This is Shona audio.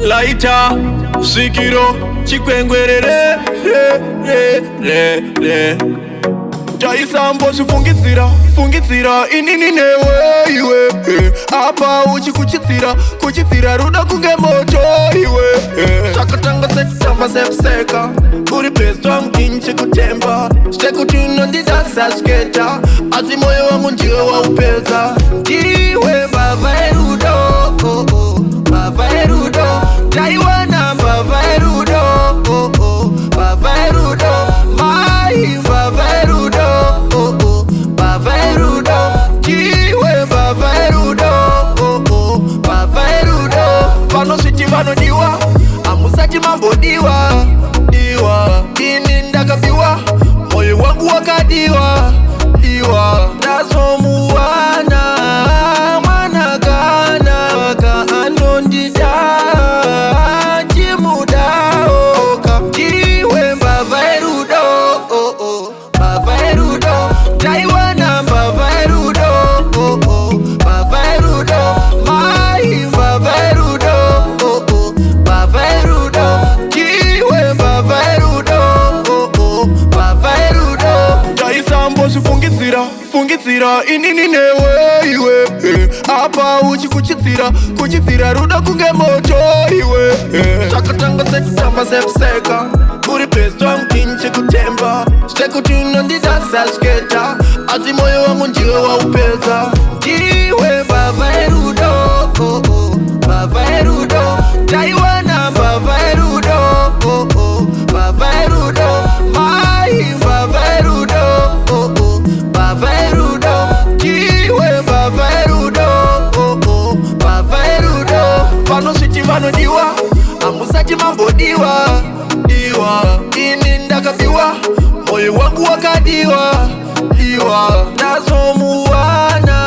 Laita, Sikiro, Chikwengwerere, Taisambo fungitsira inini newe iwe apa kuchitsira ruda kunge moto iwe Sakatanga sekitamba sepseka Uri pesto mkinchi kutemba Steku ndidasa sketa Azi moyo wangu ndiwe wa upeza Ndiwe bava erudo Bava erudo Taiwana bava erudo Bava erudo Mai bava erudo Bava erudo Ndiwe bava erudo Bava erudo Vano siti vano diwa Amusati mambo diwa Ini ndakabiwa Moyo wangu wakadiwa Daso muwana Mwana kana Ka anondida Jimuda Oka Jiwe mbava erudo Mbava erudo Taiwana mbava erudo Mbava erudo Mai mbava erudo Mbava erudo Jiwe mbava erudo Mbava erudo Taisambo fungitsira inini newe iwe apa kuchitsira ruda kunge moto iwe Sakatanga sekitamba sepseka Uri pesto mkinchi kutemba Steku ndidasa sketa Azi moyo wangu ndiwe wa upeza Ndiwe bava erudo Bava erudo Taiwana bava erudo Bava erudo Mai bava erudo Bava erudo Ndiwe bava erudo Bava erudo Vano siti vano diwa Amusati mambo diwa Ini ndakabiwa Moyo wangu wakadiwa Daso muwana